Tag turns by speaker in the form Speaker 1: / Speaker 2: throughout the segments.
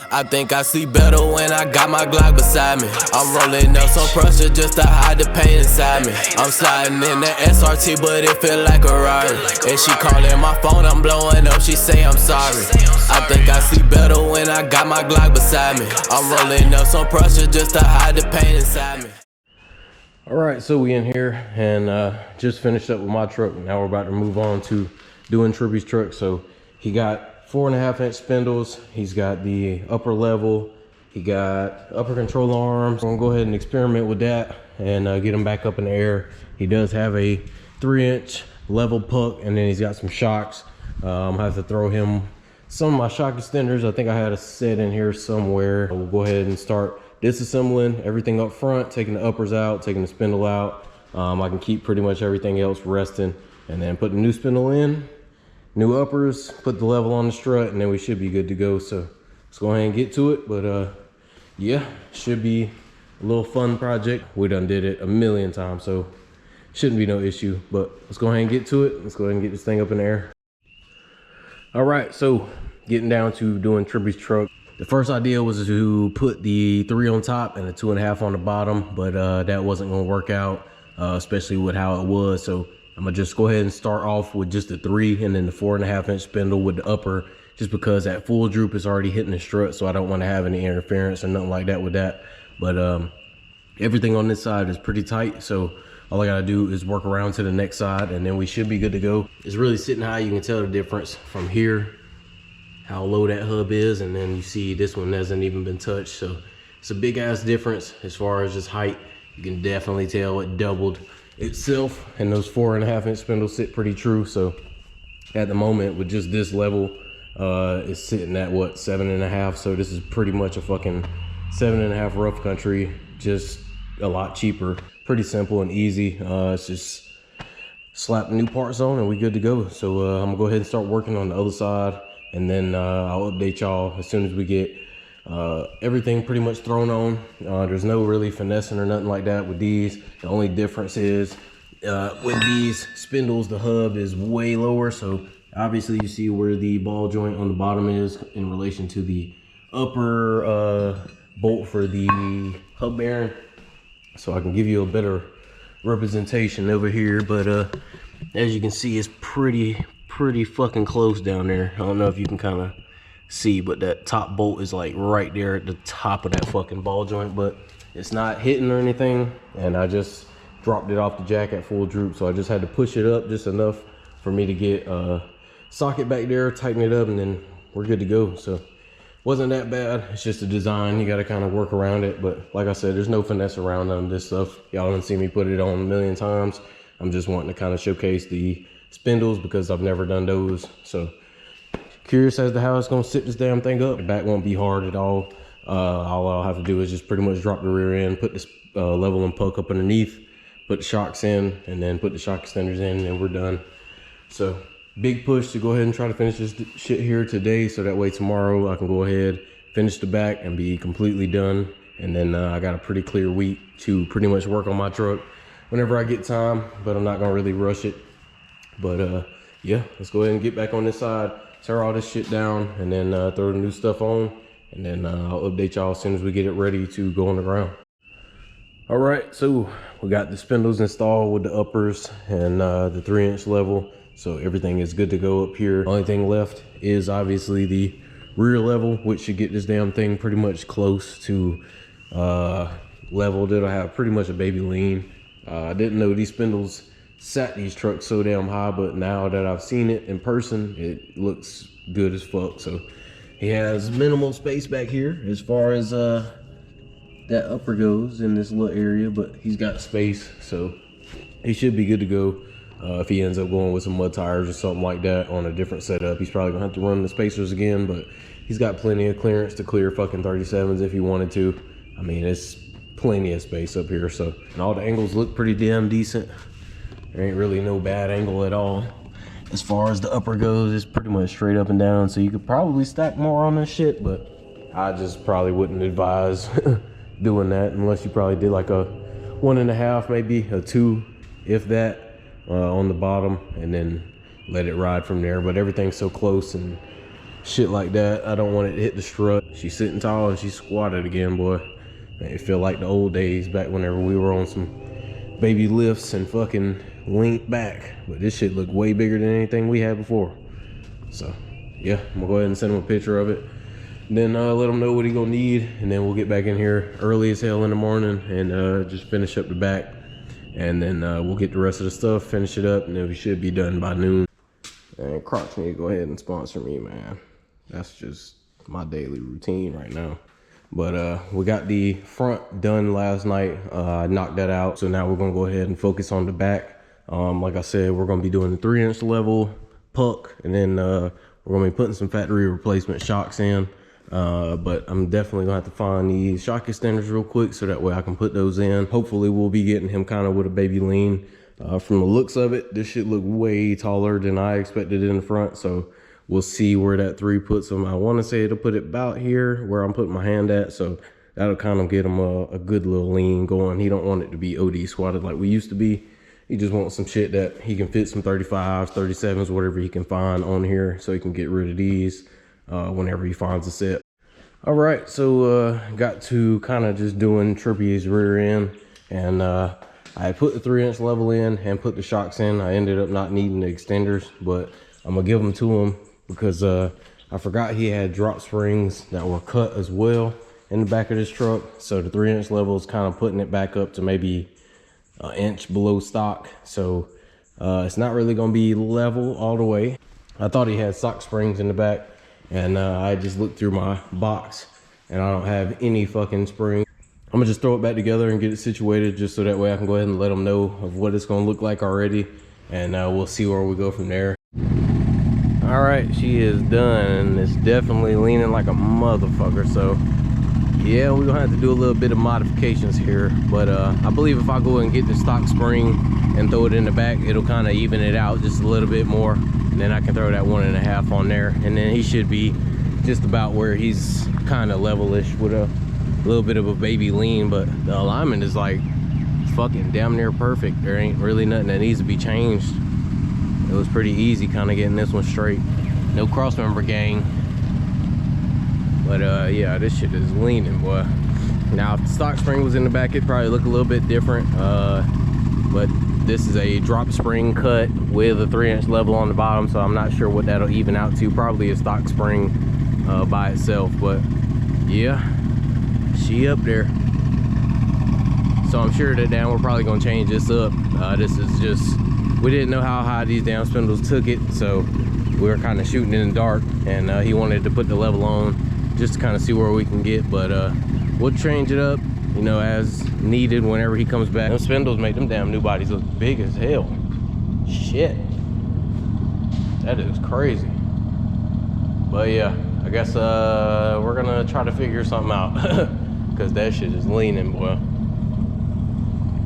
Speaker 1: I think I see better when I got my Glock beside me. I'm rolling up some pressure just to hide the pain inside me. I'm sliding in the SRT, but it feel like a Rari. And she calling my phone, I'm blowing up, she say I'm sorry. I think I see better when I got my Glock beside me. I'm rolling up some pressure just to hide the pain inside me.
Speaker 2: All right, so we in here and just finished up with my truck. Now we're about to move on to doing Trippy's truck. So he got 4.5-inch spindles. He's got the upper level. He got upper control arms. I'm gonna go ahead and experiment with that and get him back up in the air. He does have a 3-inch level puck, and then he's got some shocks. I'm gonna have to throw him some of my shock extenders. I think I had a set in here somewhere. We'll go ahead and start disassembling everything up front, taking the uppers out, taking the spindle out. I can keep pretty much everything else resting, and then put the new spindle in, new uppers, put the level on the strut, and then we should be good to go. So let's go ahead and get to it. But yeah, should be a little fun project. We done did it a million times, so shouldn't be no issue. But let's go ahead and get to it. Let's go ahead and get this thing up in the air. All right, so getting down to doing Trippy's truck. The first idea was to put the 3 on top and the 2.5 on the bottom, but that wasn't gonna work out, especially with how it was. So I'm gonna just go ahead and start off with just the 3 and then the 4.5-inch spindle with the upper, just because that full droop is already hitting the strut, so I don't want to have any interference or nothing like that with that. But everything on this side is pretty tight, so all I gotta do is work around to the next side and then we should be good to go. It's really sitting high. You can tell the difference from here, how low that hub is, and then you see this one hasn't even been touched. So it's a big ass difference as far as just height. You can definitely tell it doubled itself, and those 4.5-inch spindles sit pretty true. So at the moment with just this level, it's sitting at what, 7.5. So this is pretty much a fucking 7.5 rough country, just a lot cheaper. Pretty simple and easy. It's just slap the new parts on and we good to go. So I'm gonna go ahead and start working on the other side, and then I'll update y'all as soon as we get everything pretty much thrown on. There's no really finessing or nothing like that with these. The only difference is with these spindles, the hub is way lower. So obviously you see where the ball joint on the bottom is in relation to the upper bolt for the hub bearing. So I can give you a better representation over here, but as you can see, it's pretty fucking close down there. I don't know if you can kind of see, but that top bolt is like right there at the top of that fucking ball joint, but it's not hitting or anything. And I just dropped it off the jack at full droop, so I just had to push it up just enough for me to get socket back there, tighten it up, and then we're good to go. So wasn't that bad. It's just a design. You got to kind of work around it, but like I said, there's no finesse around none of this stuff. Y'all done see me put it on a million times. I'm just wanting to kind of showcase the spindles because I've never done those. So curious as to how it's gonna sit this damn thing up. The back won't be hard at all. All I'll have to do is just pretty much drop the rear end, put this level and puck up underneath, put the shocks in, and then put the shock extenders in, and we're done. So big push to go ahead and try to finish this shit here today, so that way tomorrow I can go ahead, finish the back, and be completely done. And then I got a pretty clear week to pretty much work on my truck whenever I get time, but I'm not gonna really rush it. But yeah, let's go ahead and get back on this side, tear all this shit down, and then throw the new stuff on, and then I'll update y'all as soon as we get it ready to go on the ground. All right, so we got the spindles installed with the uppers and the 3-inch level, so everything is good to go up here. Only thing left is obviously the rear level, which should get this damn thing pretty much close to level that'll have pretty much a baby lean. I didn't know these spindles sat these trucks so damn high, but now that I've seen it in person, it looks good as fuck. So he has minimal space back here as far as that upper goes in this little area, but he's got space, so he should be good to go. If he ends up going with some mud tires or something like that on a different setup, he's probably gonna have to run the spacers again, but he's got plenty of clearance to clear fucking 37s if he wanted to. I mean, it's plenty of space up here. So, and all the angles look pretty damn decent. There ain't really no bad angle at all. As far as the upper goes, it's pretty much straight up and down, so you could probably stack more on this shit, but I just probably wouldn't advise doing that unless you probably did like a 1.5, maybe a 2, if that, on the bottom, and then let it ride from there. But everything's so close and shit like that. I don't want it to hit the strut. She's sitting tall and she's squatted again, boy. It feel like the old days back whenever we were on some baby lifts and fucking leaned back. But this shit looked way bigger than anything we had before. So yeah, I'm gonna go ahead and send him a picture of it. Then let him know what he gonna need, and then we'll get back in here early as hell in the morning and just finish up the back. And then we'll get the rest of the stuff, finish it up, and then we should be done by noon. And Crocs need to go ahead and sponsor me, man. That's just my daily routine right now. But we got the front done last night. I knocked that out, so now we're gonna go ahead and focus on the back. Like I said, we're gonna be doing the 3-inch level puck, and then we're gonna be putting some factory replacement shocks in. But I'm definitely gonna have to find these shock extenders real quick so that way I can put those in. Hopefully we'll be getting him kind of with a baby lean. From the looks of it, this shit look way taller than I expected in the front, so we'll see where that 3 puts him. I want to say it'll put it about here where I'm putting my hand at, so that'll kind of get him a good little lean going. He don't want it to be OD squatted like we used to be. He just wants some shit that he can fit some 35s, 37s, whatever he can find on here, so he can get rid of these whenever he finds a set. All right, so got to kind of just doing Trippy's rear end, and I put the 3-inch level in and put the shocks in. I ended up not needing the extenders, but I'm gonna give them to him because I forgot he had drop springs that were cut as well in the back of this truck. So the 3-inch level is kind of putting it back up to maybe an inch below stock. So it's not really gonna be level all the way. I thought he had sock springs in the back, and I just looked through my box and I don't have any fucking springs. I'm gonna just throw it back together and get it situated just so that way I can go ahead and let them know of what it's gonna look like already, and we'll see where we go from there. All right, she is done, and it's definitely leaning like a motherfucker. So yeah, we're gonna have to do a little bit of modifications here, but I believe if I go and get the stock spring and throw it in the back, it'll kind of even it out just a little bit more, and then I can throw that 1.5 on there, and then he should be just about where he's kind of levelish with a little bit of a baby lean. But the alignment is like fucking damn near perfect. There ain't really nothing that needs to be changed. It was pretty easy kind of getting this one straight. No cross member gang. But yeah, this shit is leaning, boy. Now if the stock spring was in the back, it'd probably look a little bit different. But this is a drop spring cut with a 3-inch level on the bottom, so I'm not sure what that'll even out to. Probably a stock spring by itself. But yeah, she up there. So I'm sure that we're probably gonna change this up. This is just, we didn't know how high these damn spindles took it, so we were kind of shooting in the dark, and he wanted to put the level on just to kind of see where we can get. But we'll change it up, you know, as needed whenever he comes back. Those spindles make them damn new bodies look big as hell. Shit, that is crazy. But yeah, I guess we're gonna try to figure something out because that shit is leaning, boy.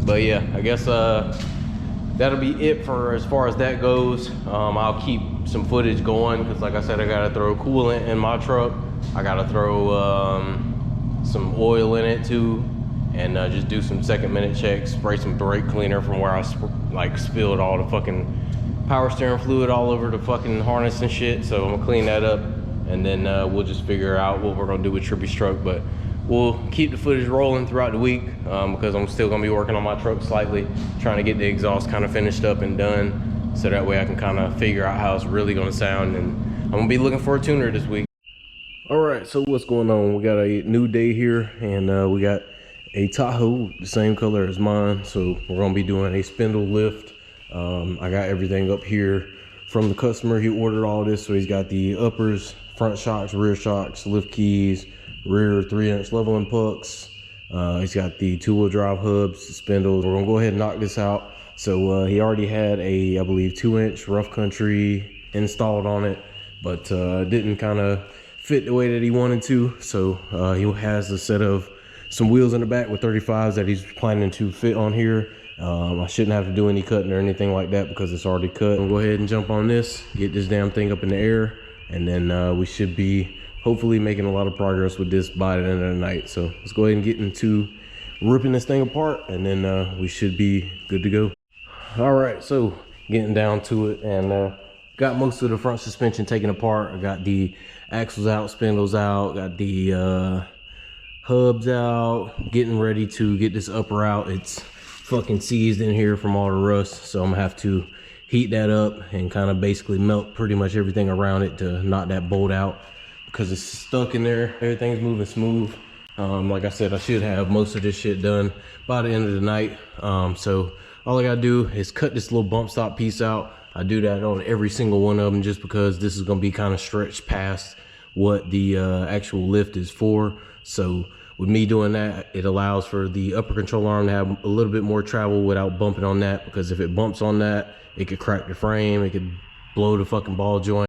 Speaker 2: But yeah, I guess that'll be it for as far as that goes. I'll keep some footage going because, like I said, I gotta throw coolant in my truck. I gotta throw some oil in it too, and just do some 2nd-minute checks, spray some brake cleaner from where I spilled all the fucking power steering fluid all over the fucking harness and shit. So I'm gonna clean that up, and then we'll just figure out what we're gonna do with Trippy's truck. But we'll keep the footage rolling throughout the week because I'm still gonna be working on my truck slightly, trying to get the exhaust kind of finished up and done, so that way I can kind of figure out how it's really gonna sound. And I'm gonna be looking for a tuner this week. All right, so what's going on? We got a new day here, and we got a Tahoe, the same color as mine. So we're gonna be doing a spindle lift. I got everything up here from the customer. He ordered all this, so he's got the uppers, front shocks, rear shocks, lift keys, rear 3-inch leveling pucks. He's got the 2-wheel drive hubs, the spindles. We're gonna go ahead and knock this out. So he already had a, I believe, 2-inch rough country installed on it, but didn't kind of fit the way that he wanted to. So he has a set of some wheels in the back with 35s that he's planning to fit on here. I shouldn't have to do any cutting or anything like that because it's already cut. I'll go ahead and jump on this, get this damn thing up in the air, and then we should be hopefully making a lot of progress with this by the end of the night. So let's go ahead and get into ripping this thing apart, and then we should be good to go. All right, so getting down to it, and got most of the front suspension taken apart. I got the axles out, spindles out, got the hubs out, getting ready to get this upper out. It's fucking seized in here from all the rust, so I'm gonna have to heat that up and kind of basically melt pretty much everything around it to knock that bolt out, because it's stuck in there. Everything's moving smooth. Like I said, I should have most of this shit done by the end of the night. So all I gotta do is cut this little bump stop piece out. I do that on every single one of them just because this is gonna be kind of stretched past what the actual lift is for. So with me doing that, it allows for the upper control arm to have a little bit more travel without bumping on that, because if it bumps on that, it could crack the frame, it could blow the fucking ball joint.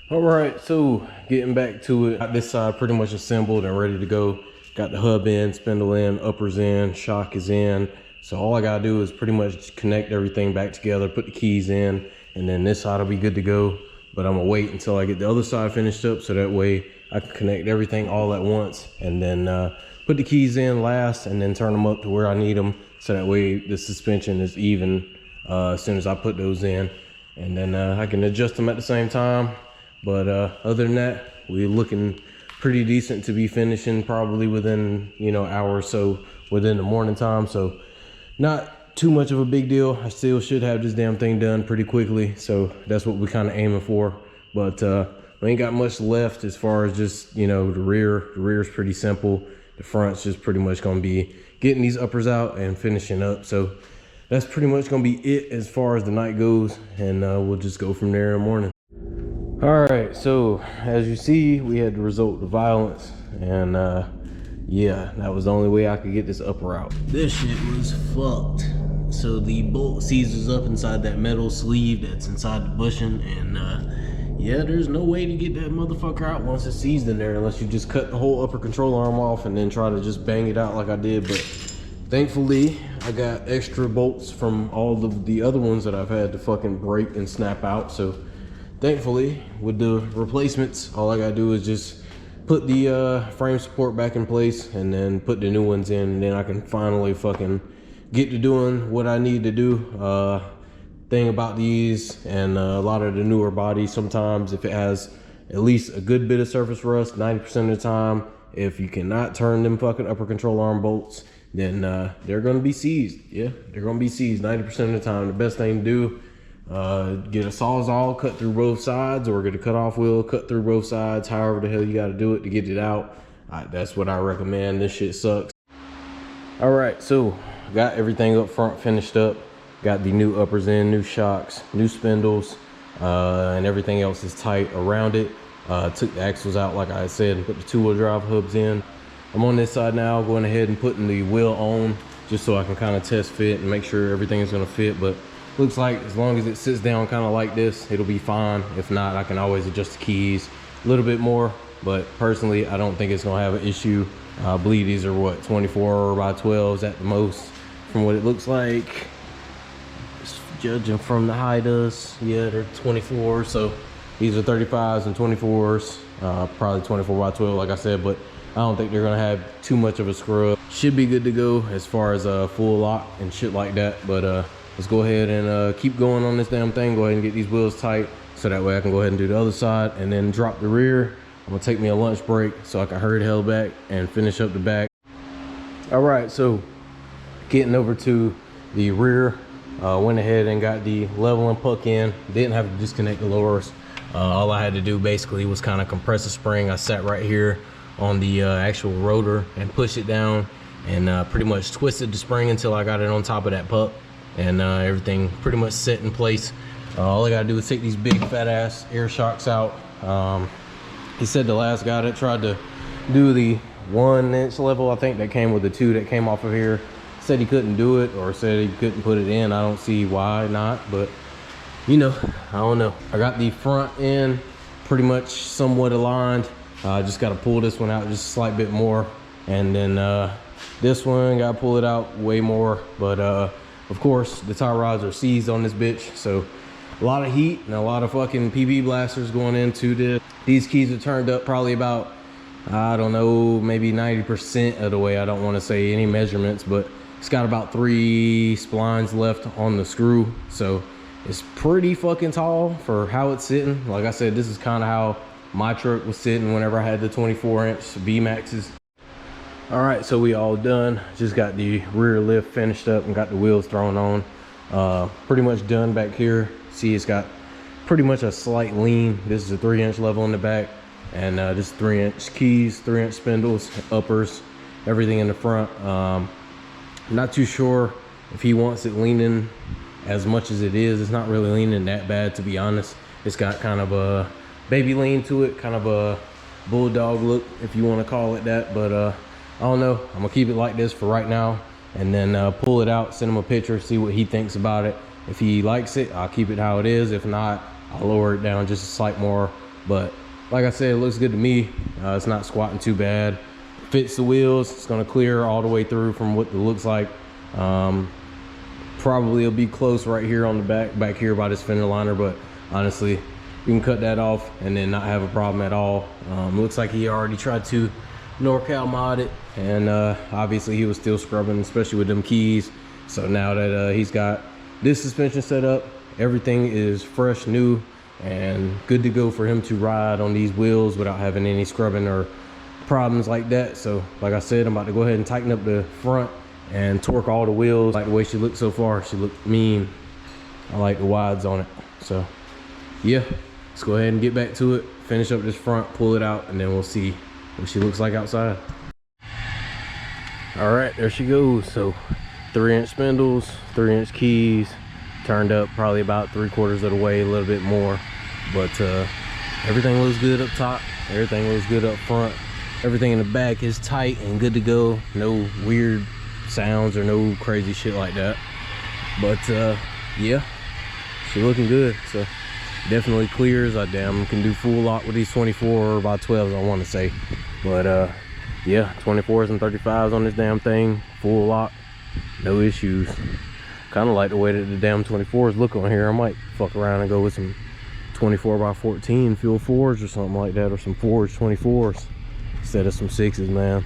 Speaker 2: All right, so getting back to it, got this side pretty much assembled and ready to go. Got the hub in, spindle in, uppers in, shock is in. So all I gotta do is pretty much connect everything back together, put the keys in, and then this side will be good to go. But I'm gonna wait until I get the other side finished up, so that way I can connect everything all at once, and then put the keys in last, and then turn them up to where I need them, so that way the suspension is even as soon as I put those in, and then I can adjust them at the same time. But other than that, we're looking pretty decent to be finishing probably within, you know, hour or so within the morning time. So not too much of a big deal. I still should have this damn thing done pretty quickly, so that's what we're kind of aiming for. But we ain't got much left as far as just, you know, the rear. The rear is pretty simple. The front's just pretty much gonna be getting these uppers out and finishing up. So that's pretty much gonna be it as far as the night goes, and we'll just go from there in the morning. All right, so as you see, we had the result of violence, and yeah, that was the only way I could get this upper out. This shit was fucked. So the bolt seizes up inside that metal sleeve that's inside the bushing, and yeah, there's no way to get that motherfucker out once it's seized in there, unless you just cut the whole upper control arm off and then try to just bang it out like I did. But thankfully, I got extra bolts from all of the other ones that I've had to fucking break and snap out. So thankfully, with the replacements, all I gotta do is just put the frame support back in place and then put the new ones in, and then I can finally fucking get to doing what I need to do. Thing about these and a lot of the newer bodies, sometimes if it has at least a good bit of surface rust, 90% of the time, if you cannot turn them fucking upper control arm bolts, then they're gonna be seized. Yeah, they're gonna be seized 90% of the time. The best thing to do, get a Sawzall, cut through both sides, or get a cutoff wheel, cut through both sides, however the hell you gotta do it to get it out. That's what I recommend. This shit sucks. All right, so got everything up front finished up. Got the new uppers in, new shocks, new spindles, and everything else is tight around it. Took the axles out, like I said, and put the two-wheel drive hubs in. I'm on this side now, going ahead and putting the wheel on, just so I can kind of test fit and make sure everything is gonna fit. But looks like as long as it sits down kind of like this, it'll be fine. If not, I can always adjust the keys a little bit more. But personally, I don't think it's gonna have an issue. I believe these are what, 24 by 12s at the most, from what it looks like. Judging from the high does, yeah, they're 24. So these are 35s and 24s, probably 24 by 12, like I said. But I don't think they're gonna have too much of a scrub. Should be good to go as far as a full lock and shit like that. But let's go ahead and keep going on this damn thing. Go ahead and get these wheels tight, so that way I can go ahead and do the other side and then drop the rear. I'm gonna take me a lunch break so I can hurry the hell back and finish up the back. All right, so getting over to the rear. Went ahead and got the leveling puck in. Didn't have to disconnect the lowers. All I had to do basically was kind of compress the spring. I sat right here on the actual rotor and pushed it down, and pretty much twisted the spring until I got it on top of that puck, and everything pretty much set in place. All I gotta do is take these big fat ass air shocks out. He said the last guy that tried to do the 1-inch level, I think that came with the 2 that came off of here, said he couldn't do it, or said he couldn't put it in. I don't see why not, but you know, I don't know. I got the front end pretty much somewhat aligned. I just got to pull this one out just a slight bit more, and then this one got to pull it out way more. But of course the tie rods are seized on this bitch, so a lot of heat and a lot of fucking PB blasters going into this. These keys are turned up probably about, I don't know, maybe 90% of the way. I don't want to say any measurements, but it's got about 3 splines left on the screw, so it's pretty fucking tall for how it's sitting. Like I said, this is kind of how my truck was sitting whenever I had the 24-inch V-Maxes. All right, so we all done. Just got the rear lift finished up and got the wheels thrown on. Pretty much done back here. See, it's got pretty much a slight lean. This is a 3-inch level in the back, and just 3-inch keys, 3-inch spindles, uppers, everything in the front. Not too sure if he wants it leaning as much as it is. It's not really leaning that bad, to be honest. It's got kind of a baby lean to it, kind of a bulldog look, if you want to call it that. But I don't know. I'm gonna keep it like this for right now, and then pull it out, send him a picture, see what he thinks about it. If he likes it, I'll keep it how it is. If not, I'll lower it down just a slight more. But like I said, it looks good to me. It's not squatting too bad. Fits the wheels. It's gonna clear all the way through from what it looks like. Probably it'll be close right here on the back here by this fender liner, but honestly, you can cut that off and then not have a problem at all. Looks like he already tried to NorCal mod it, and obviously he was still scrubbing, especially with them keys. So now that he's got this suspension set up, everything is fresh, new, and good to go for him to ride on these wheels without having any scrubbing or problems like that. So like I said, I'm about to go ahead and tighten up the front and torque all the wheels. I like the way she looks so far. She looked mean. I like the wides on it. So yeah, let's go ahead and get back to it, finish up this front, pull it out, and then we'll see what she looks like outside. All right, there she goes. So 3-inch spindles, 3-inch keys, turned up probably about 3/4 of the way, a little bit more. But everything looks good up top, everything looks good up front, everything in the back is tight and good to go. No weird sounds or no crazy shit like that. But yeah, she looking good. So definitely clears. I damn can do full lock with these 24 by 12s, I want to say. But yeah, 24s and 35s on this damn thing, full lock, no issues. Kind of like the way that the damn 24s look on here. I might fuck around and go with some 24 by 14 fuel 4s or something like that, or some Forge 24s instead of some 6s, man.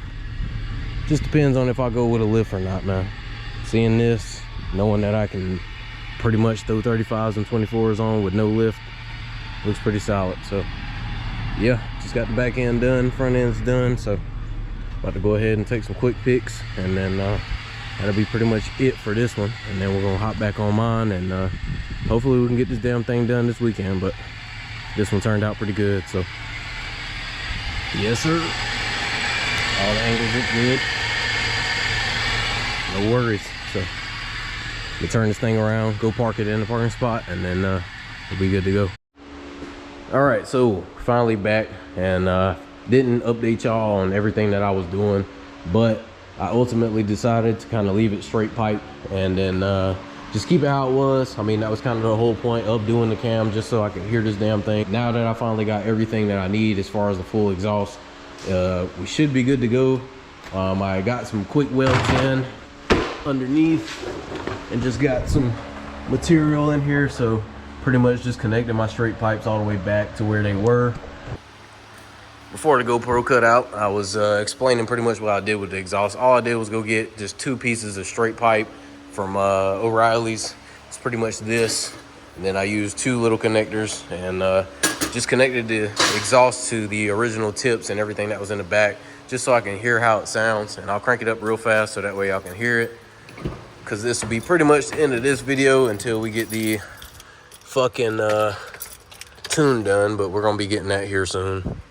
Speaker 2: Just depends on if I go with a lift or not, man. Seeing this, knowing that I can pretty much throw 35s and 24s on with no lift, looks pretty solid. So yeah, just got the back end done, front end's done. So about to go ahead and take some quick pics, and then that'll be pretty much it for this one. And then we're gonna hop back on mine, and hopefully we can get this damn thing done this weekend. But this one turned out pretty good. So yes sir, all the angles look good, no worries. So we turn this thing around, go park it in the parking spot, and then we'll be good to go. All right, so finally back, and didn't update y'all on everything that I was doing, but I ultimately decided to kind of leave it straight pipe and then just keep it how it was. I mean, that was kind of the whole point of doing the cam, just so I could hear this damn thing. Now that I finally got everything that I need as far as the full exhaust, we should be good to go. I got some quick welds in underneath and just got some material in here, so pretty much just connected my straight pipes all the way back to where they were. Before the GoPro cut out, I was explaining pretty much what I did with the exhaust. All I did was go get just 2 pieces of straight pipe from O'Reilly's. It's pretty much this, and then I used 2 little connectors and just connected the exhaust to the original tips and everything that was in the back, just so I can hear how it sounds. And I'll crank it up real fast so that way y'all can hear it, because this will be pretty much the end of this video until we get the fucking tune done, but we're gonna be getting that here soon.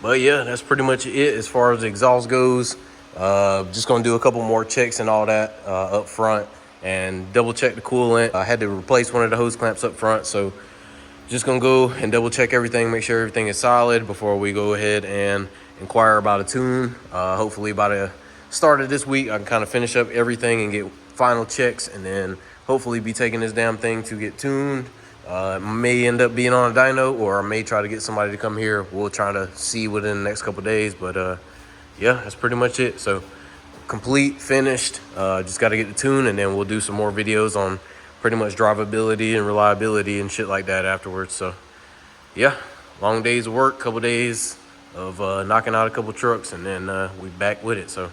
Speaker 2: But yeah, that's pretty much it as far as the exhaust goes. Just gonna do a couple more checks and all that up front, and double check the coolant. I had to replace one of the hose clamps up front, so just gonna go and double check everything, make sure everything is solid before we go ahead and inquire about a tune. Hopefully by the start of this week, I can kind of finish up everything and get final checks, and then hopefully be taking this damn thing to get tuned It may end up being on a dyno, or I may try to get somebody to come here. We'll try to see within the next couple days, but yeah, that's pretty much it. So complete, finished. Just got to get the tune, and then we'll do some more videos on pretty much drivability and reliability and shit like that afterwards. So yeah, long days of work, couple days of knocking out a couple trucks, and then we back with it. So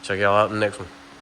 Speaker 2: check y'all out in the next one.